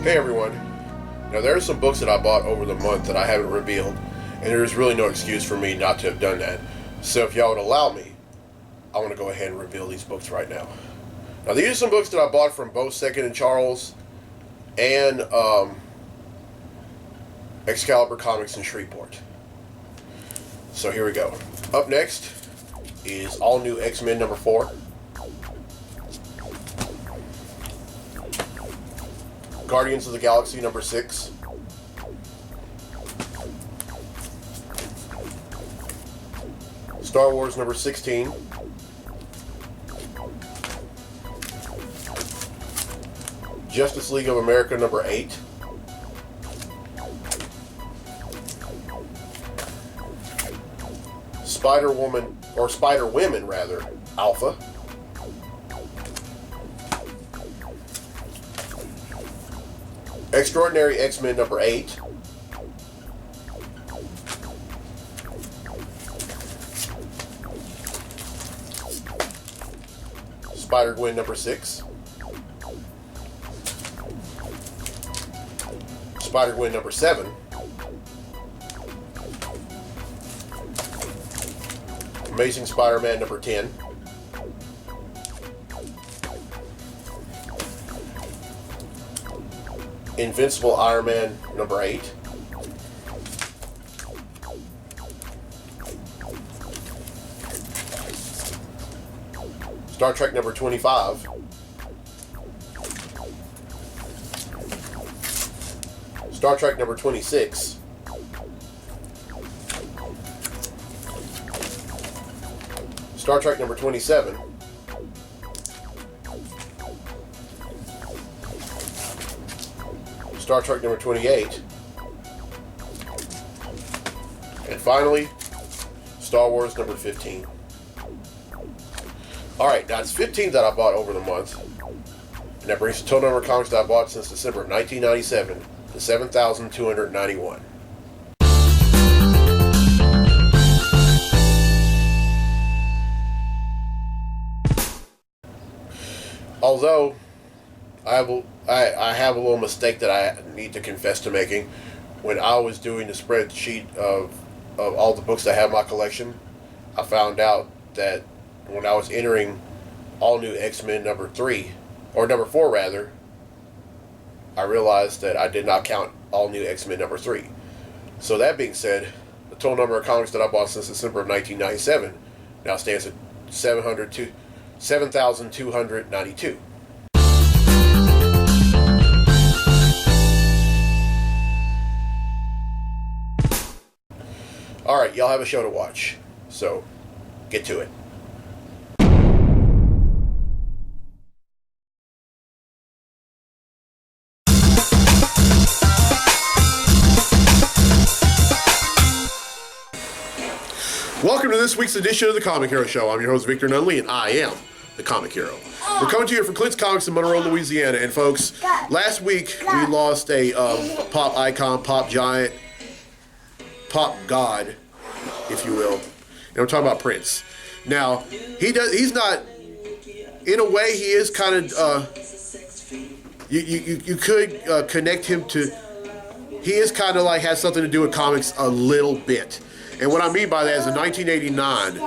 Hey everyone. Now there are some books that I bought over the month that I haven't revealed, and there's really no excuse for me not to have done that. So if y'all would allow me, I want to go ahead and reveal these books right now. Now these are some books that I bought from both Second and Charles and Excalibur Comics in Shreveport. So here we go. Up next is All New X-Men number 4. Guardians of the Galaxy number 6. Star Wars number 16. Justice League of America number 8. Spider-Woman, or Spider-Women rather, Alpha. Extraordinary X-Men number 8. Spider-Gwen number 6. Spider-Gwen number 7. Amazing Spider-Man number 10. Invincible Iron Man number 8. Star Trek number 25. Star Trek number 26. Star Trek number 27. Star Trek number 28. And finally, Star Wars number 15. Alright, now it's 15 that I bought over the month. And that brings the total number of comics that I bought since December of 1997 to 7,291. Although I have a little mistake that I need to confess to making. When I was doing the spreadsheet of all the books I have in my collection, I found out that when I was entering All New X-Men number 3, or number 4 rather, I realized that I did not count All New X-Men number 3. So that being said, the total number of comics that I bought since December of 1997 now stands at 7,292. Alright, y'all have a show to watch, so get to it. Welcome to this week's edition of the Comic Hero Show. I'm your host, Victor Nunley, and I am the Comic Hero. We're coming to you from Clint's Comics in Monroe, Louisiana. And folks, last week we lost a pop icon, pop giant, pop god, if you will. And I'm talking about Prince. Now, he's not, in a way, he is kind of, you could connect him to, he is kind of like, has something to do with comics a little bit. And what I mean by that is in 1989,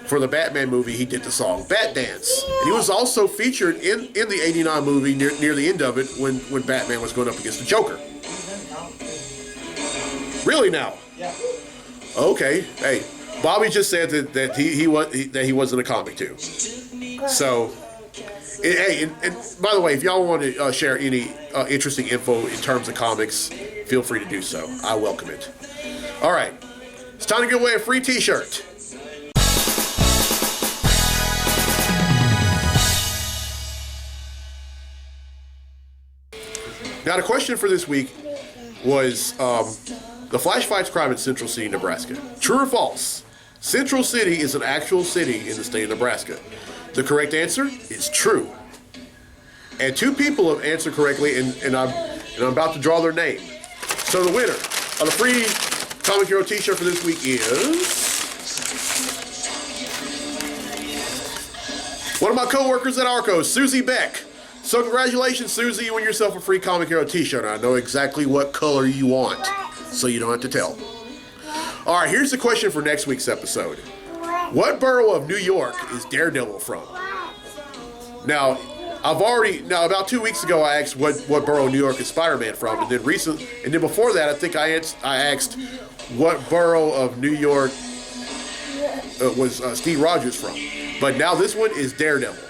for the Batman movie, he did the song Bat Dance. And he was also featured in the 89 movie near the end of it when Batman was going up against the Joker. Really now? Yeah. Okay. Hey, Bobby just said that he wasn't a comic too. So, hey, and by the way, if y'all want to share any interesting info in terms of comics, feel free to do so. I welcome it. All right. It's time to give away a free t-shirt. Now the question for this week was the Flash fights crime in Central City, Nebraska. True or false? Central City is an actual city in the state of Nebraska. The correct answer is true. And 2 people have answered correctly, and I'm about to draw their name. So the winner of the free Comic Hero t-shirt for this week is one of my co-workers at Arco, Susie Beck. So congratulations, Susie. You win yourself a free Comic Hero t-shirt. I know exactly what color you want, so you don't have to tell. All right, here's the question for next week's episode. What borough of New York is Daredevil from? Now, about 2 weeks ago, I asked what borough of New York is Spider-Man from, and then before that, I think I asked what borough of New York was Steve Rogers from. But now this one is Daredevil,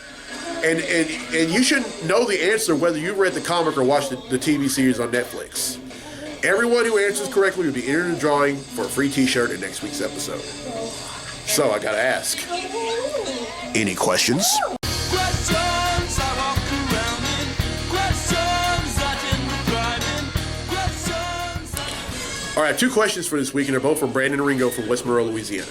and you should know the answer whether you read the comic or watched the TV series on Netflix. Everyone who answers correctly will be entered in the drawing for a free t-shirt in next week's episode. So I gotta ask, any questions? All right, 2 questions for this week, and they're both from Brandon Ringo from West Monroe, Louisiana.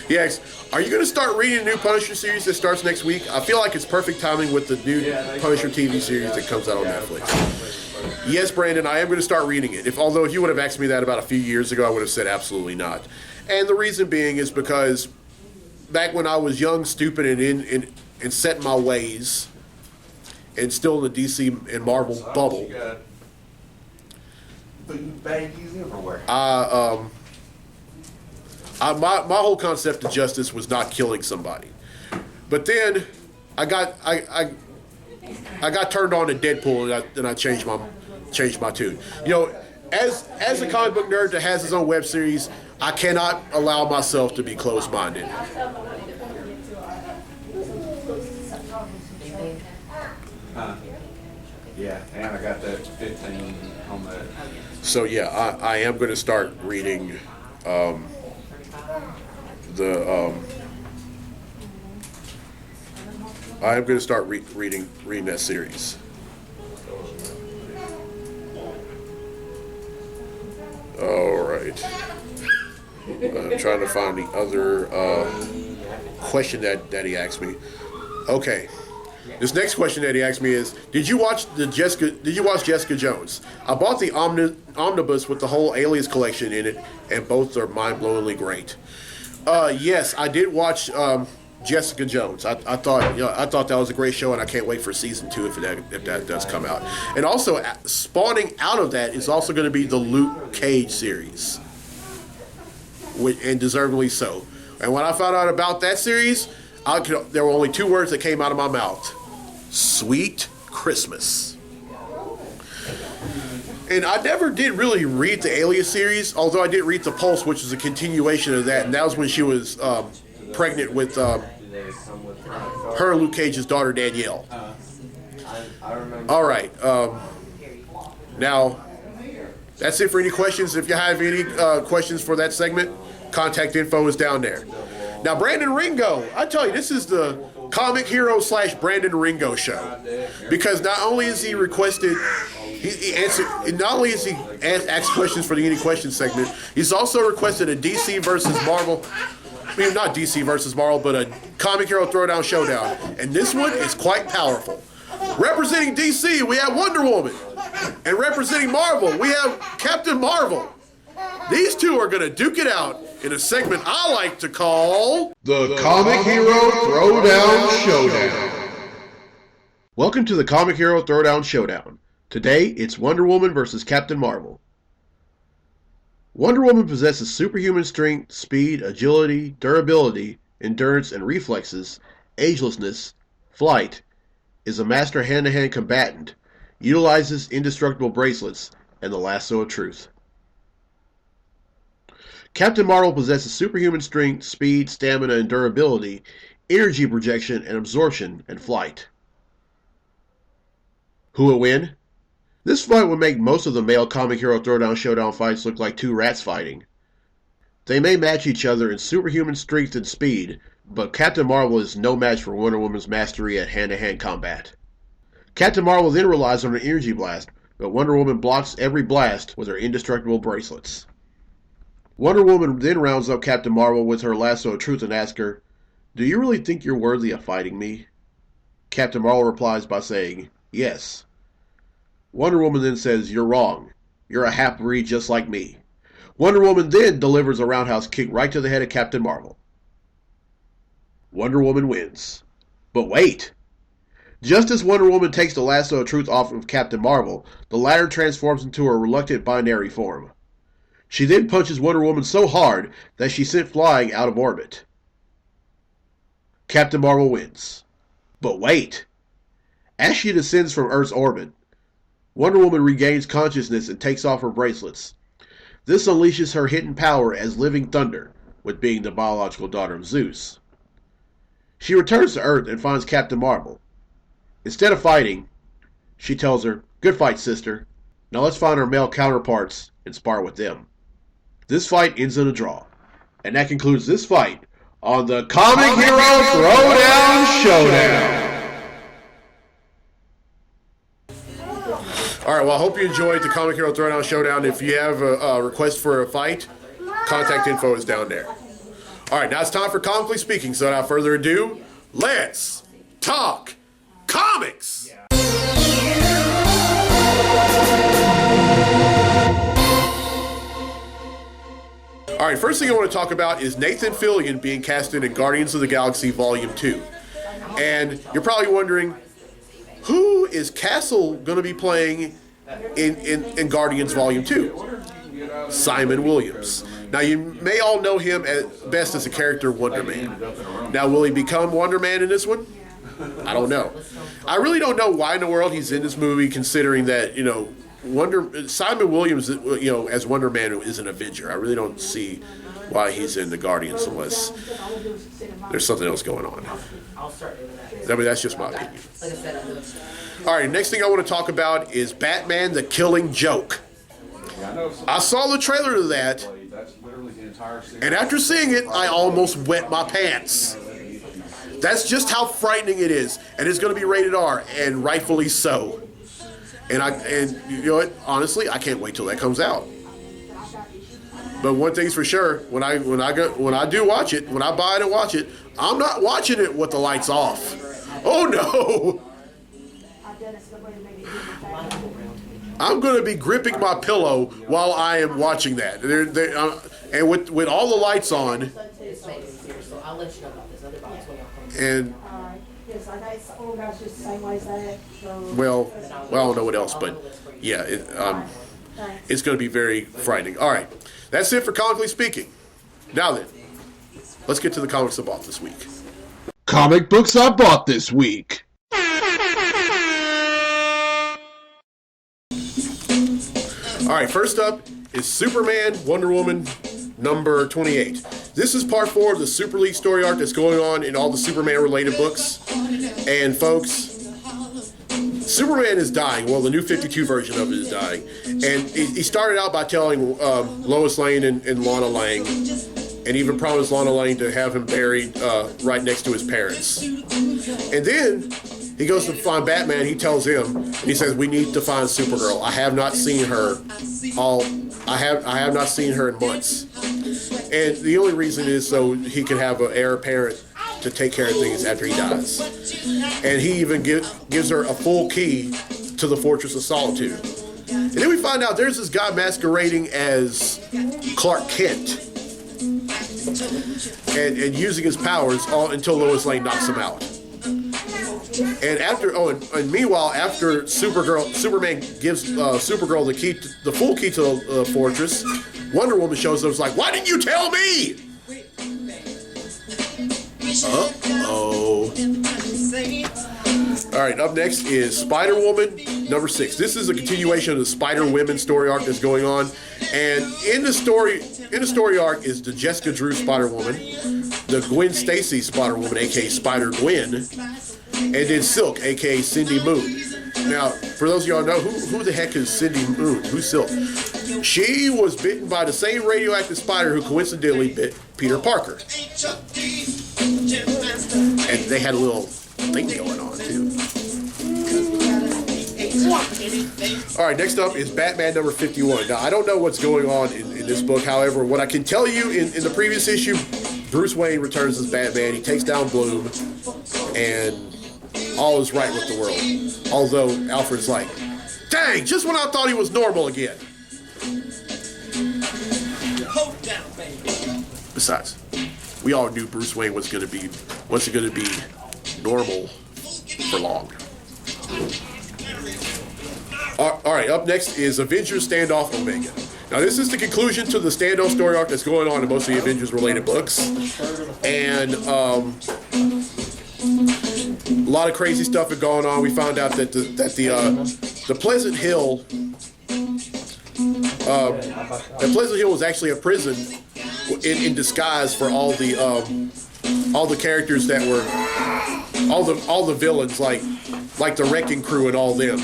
He asks, are you going to start reading the new Punisher series that starts next week? I feel like it's perfect timing with the new Punisher TV series that comes out on Netflix. Yes, Brandon, I am going to start reading it. Although if you would have asked me that about a few years ago, I would have said absolutely not. And the reason being is because back when I was young, stupid, and set in my ways, and still in the DC and Marvel bubble, my whole concept of justice was not killing somebody. But then I got turned on to Deadpool, and I changed my tune. You know, as a comic book nerd that has his own web series, I cannot allow myself to be closed-minded. Yeah, and I got that 15 on that. So yeah, I am going to start reading I am going to start reading that series. All right. I'm trying to find the other question that he asked me. Okay. This next question that he asked me is, Did you watch Jessica Jones? I bought the omnibus with the whole Alias collection in it, and both are mind-blowingly great. Yes, I did watch Jessica Jones. I thought that was a great show, and I can't wait for season 2 if that does come out. And also, spawning out of that is also going to be the Luke Cage series, and deservedly so. And when I found out about that series, there were only 2 words that came out of my mouth: Sweet Christmas. And I never did really read the Alias series, although I did read The Pulse, which is a continuation of that, and that was when she was pregnant with her, Luke Cage's daughter, Danielle. All right. Now, that's it for any questions. If you have any questions for that segment, contact info is down there. Now, Brandon Ringo, I tell you, this is the Comic Hero / Brandon Ringo show, because not only is he requested, not only is he asked questions for the Any Questions segment, he's also requested a DC versus Marvel. I mean, not DC versus Marvel, but a Comic Hero Throwdown Showdown, and this one is quite powerful. Representing DC, we have Wonder Woman, and representing Marvel, we have Captain Marvel. These two are going to duke it out in a segment I like to call the Comic Hero Throwdown Showdown. Welcome to the Comic Hero Throwdown Showdown. Today, it's Wonder Woman versus Captain Marvel. Wonder Woman possesses superhuman strength, speed, agility, durability, endurance, and reflexes, agelessness, flight, is a master hand-to-hand combatant, utilizes indestructible bracelets, and the lasso of truth. Captain Marvel possesses superhuman strength, speed, stamina, and durability, energy projection, and absorption, and flight. Who will win? This fight would make most of the male Comic Hero Throwdown Showdown fights look like 2 rats fighting. They may match each other in superhuman strength and speed, but Captain Marvel is no match for Wonder Woman's mastery at hand-to-hand combat. Captain Marvel then relies on an energy blast, but Wonder Woman blocks every blast with her indestructible bracelets. Wonder Woman then rounds up Captain Marvel with her lasso of truth and asks her, "Do you really think you're worthy of fighting me?" Captain Marvel replies by saying, "Yes." Wonder Woman then says, "You're wrong. You're a half-breed just like me." Wonder Woman then delivers a roundhouse kick right to the head of Captain Marvel. Wonder Woman wins. But wait! Just as Wonder Woman takes the lasso of truth off of Captain Marvel, the latter transforms into a reluctant binary form. She then punches Wonder Woman so hard that she's sent flying out of orbit. Captain Marvel wins. But wait! As she descends from Earth's orbit, Wonder Woman regains consciousness and takes off her bracelets. This unleashes her hidden power as Living Thunder, with being the biological daughter of Zeus. She returns to Earth and finds Captain Marvel. Instead of fighting, she tells her, "Good fight, sister. Now let's find our male counterparts and spar with them." This fight ends in a draw. And that concludes this fight on the Comic Hero Throwdown Showdown. Alright, well, I hope you enjoyed the Comic Hero Throwdown Showdown. If you have a request for a fight, contact info is down there. Alright, now it's time for Comically Speaking, so without further ado, let's talk comics! Alright, first thing I want to talk about is Nathan Fillion being casted in Guardians of the Galaxy Volume 2. And you're probably wondering, who is Castle going to be playing in Guardians Volume 2? Simon Williams. Now, you may all know him at best as the character Wonder Man. Now, will he become Wonder Man in this one? I don't know. I really don't know why in the world he's in this movie, considering that, Simon Williams, as Wonder Man is an Avenger. I really don't see why he's in the Guardians unless there's something else going on. I mean, that's just my opinion. All right, next thing I want to talk about is Batman: The Killing Joke. I saw the trailer to that, and after seeing it, I almost wet my pants. That's just how frightening it is, and it's going to be rated R, and rightfully so. And you know what? Honestly, I can't wait till that comes out. But one thing's for sure: when I do watch it, when I buy it and watch it, I'm not watching it with the lights off. Oh no! I'm going to be gripping my pillow while I am watching that, and with all the lights on. And well, I don't know what else, but yeah, it's going to be very frightening. All right, that's it for Comically Speaking. Now then, let's get to the comics I bought this week. Comic books I bought this week. All right, first up is Superman Wonder Woman number 28. This is part 4 of the Super League story arc that's going on in all the Superman-related books. And folks, Superman is dying. Well, the new 52 version of it is dying. And he started out by telling Lois Lane and Lana Lang, and even promised Lana Lang to have him buried right next to his parents. And then he goes to find Batman. He tells him, and he says, "We need to find Supergirl. I have not seen her I have not seen her in months." And the only reason is so he can have an heir apparent to take care of things after he dies. And he even gives her a full key to the Fortress of Solitude. And then we find out there's this guy masquerading as Clark Kent and using his powers until Lois Lane knocks him out. And meanwhile, after Superman gives Supergirl the full key to the fortress, Wonder Woman shows up and is like, "Why didn't you tell me?" Uh-oh. All right, up next is Spider-Woman number 6. This is a continuation of the Spider-Women story arc that's going on. And in the story arc is the Jessica Drew Spider-Woman, the Gwen Stacy Spider-Woman, aka Spider-Gwen, and then Silk, aka Cindy Moon. Now, for those of y'all know, who the heck is Cindy Moon? Who's Silk? She was bitten by the same radioactive spider who coincidentally bit Peter Parker. And they had a little thing going on, too. All right, next up is Batman number 51. Now, I don't know what's going on in this book. However, what I can tell you in the previous issue, Bruce Wayne returns as Batman. He takes down Bloom, and all is right with the world. Although Alfred's like, "Dang, just when I thought he was normal again." Besides, we all knew Bruce Wayne wasn't going to be normal for long. All right, up next is Avengers Standoff Omega. Now, this is the conclusion to the standoff story arc that's going on in most of the Avengers-related books. And a lot of crazy stuff is going on. We found out that the Pleasant Hill... that Pleasant Hill was actually a prison in disguise for all the characters that were... all the villains, like the Wrecking Crew and all them.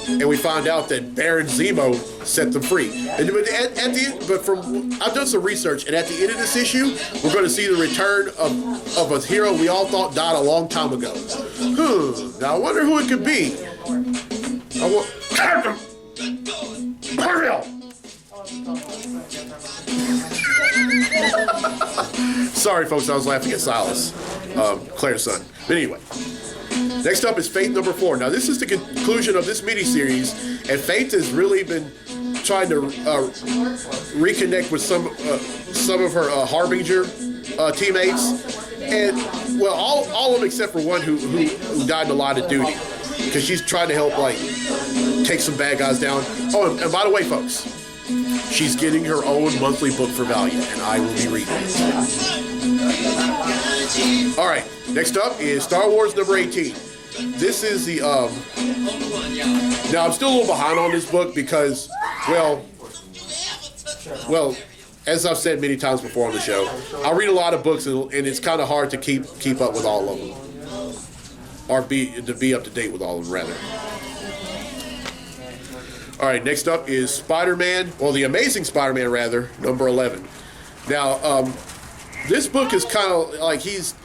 And we found out that Baron Zemo set them free. But I've done some research, and at the end of this issue, we're going to see the return of a hero we all thought died a long time ago. Now I wonder who it could be. Sorry, folks, I was laughing at Silas, Claire's son. But anyway. Next up is Faith number 4. Now, this is the conclusion of this miniseries, and Faith has really been trying to reconnect with some of her Harbinger teammates, and well, all of them except for one who died in the line of duty, because she's trying to help take some bad guys down. Oh, and by the way, folks, she's getting her own monthly book for Valiant, and I will be reading it. All right, next up is Star Wars number 18. This is the, now I'm still a little behind on this book because, well, as I've said many times before on the show, I read a lot of books and it's kind of hard to keep up with all of them. Or to be up to date with all of them, rather. All right, next up is Spider-Man, well, The Amazing Spider-Man, rather, number 11. Now, this book is kind of like he's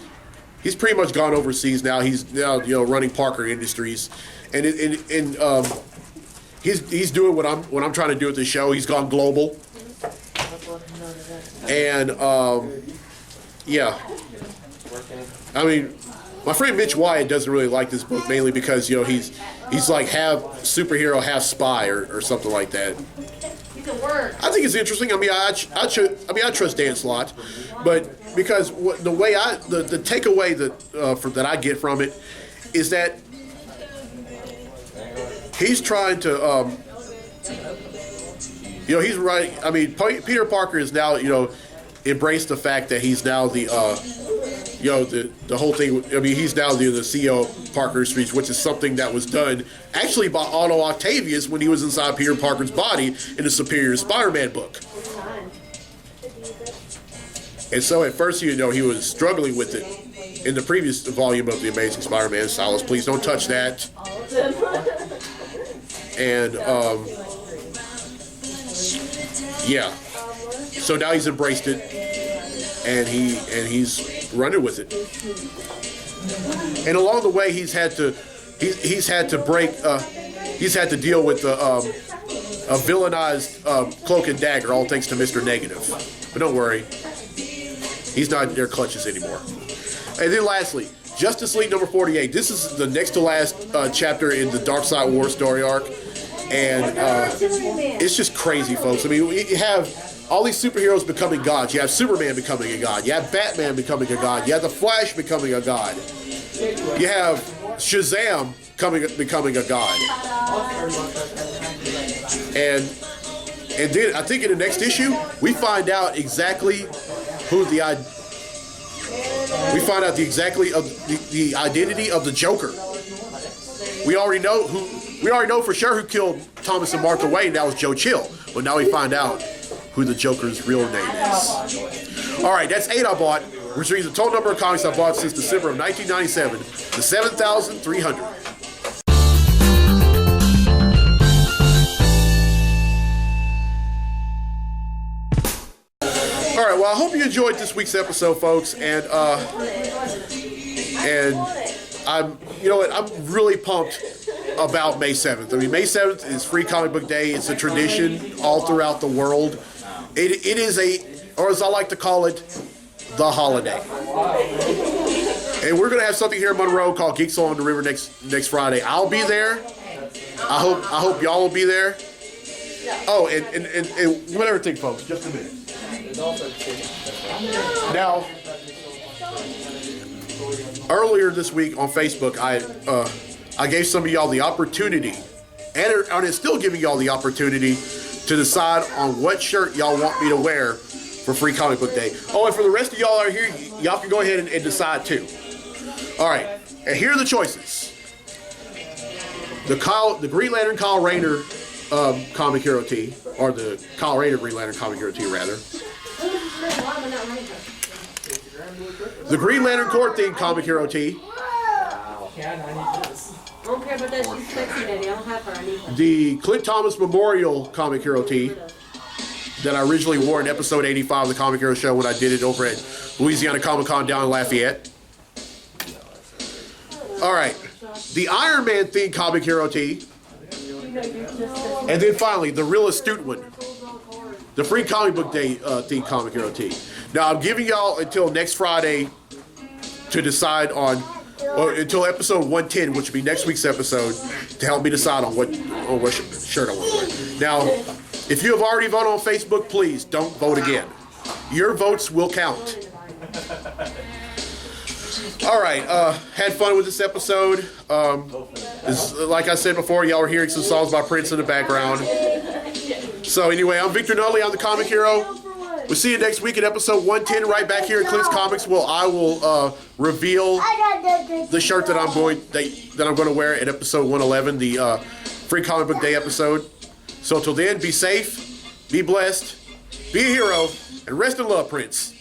pretty much gone overseas now. He's now running Parker Industries, and he's doing what I'm trying to do with the show. He's gone global, and yeah. I mean, my friend Mitch Wyatt doesn't really like this book mainly because he's like half superhero, half spy, or something like that. I think it's interesting. I mean, I trust Dan Slott, but because the takeaway that I get from it is that he's trying to he's right. I mean, Peter Parker is now embraced the fact that he's now the whole thing. I mean, he's now the CEO of Parker Industries, which is something that was done actually by Otto Octavius when he was inside Peter Parker's body in the Superior Spider-Man book. And so at first, he was struggling with it in the previous volume of The Amazing Spider-Man. Silas, please don't touch that. And yeah. So now he's embraced it, and he's running with it. And along the way, he's had to deal with a villainized Cloak and Dagger, all thanks to Mr. Negative. But don't worry, he's not in their clutches anymore. And then lastly, Justice League number 48. This is the next to last chapter in the Darkseid War story arc, and it's just crazy, folks. I mean, you have all these superheroes becoming gods. You have Superman becoming a god. You have Batman becoming a god. You have the Flash becoming a god. You have Shazam becoming a god. And then I think in the next issue we find out exactly the identity of the Joker. We already know for sure who killed Thomas and Martha Wayne. That was Joe Chill. But now we find out who the Joker's real name is. All right, that's 8 I bought, which means the total number of comics I bought since December of 1997 to 7,300. All right, well, I hope you enjoyed this week's episode, folks, and I'm really pumped about May 7th. I mean, May 7th is Free Comic Book Day. It's a tradition all throughout the world. It is or as I like to call it, the holiday. And we're gonna have something here in Monroe called Geeks Along the River next Friday. I'll be there. I hope y'all will be there. Oh, and whatever thing, folks. Just a minute. Now, earlier this week on Facebook, I gave some of y'all the opportunity, and it's still giving y'all the opportunity to decide on what shirt y'all want me to wear for Free Comic Book Day. Oh, and for the rest of y'all out here, y'all can go ahead and decide too. All right, and here are the choices. The Green Lantern Kyle Rayner comic hero tee, or the Kyle Rayner Green Lantern comic hero tee, rather. The Green Lantern Corps themed comic hero tee. I don't care about that. She's sexy, Daddy. I don't have her. I need her. The Clint Thomas Memorial comic hero tee that I originally wore in episode 85 of the Comic Hero Show when I did it over at Louisiana Comic Con down in Lafayette. All right, the Iron Man themed comic hero tee. And then finally, the real astute one, the Free Comic Book Day themed comic hero tee. Now, I'm giving y'all until next Friday to decide on, or until episode 110, which will be next week's episode, to help me decide on what shirt I want to wear. Now, if you have already voted on Facebook, please don't vote again. Your votes will count. All right, had fun with this episode. Like I said before, y'all were hearing some songs by Prince in the background. So anyway, I'm Victor Nutley. I'm the Comic Hero. We'll see you next week at episode 110, right back here at Clint's Comics. Well, I will reveal the shirt that I'm going to wear at episode 111, the Free Comic Book Day episode. So till then, be safe, be blessed, be a hero, and rest in love, Prince.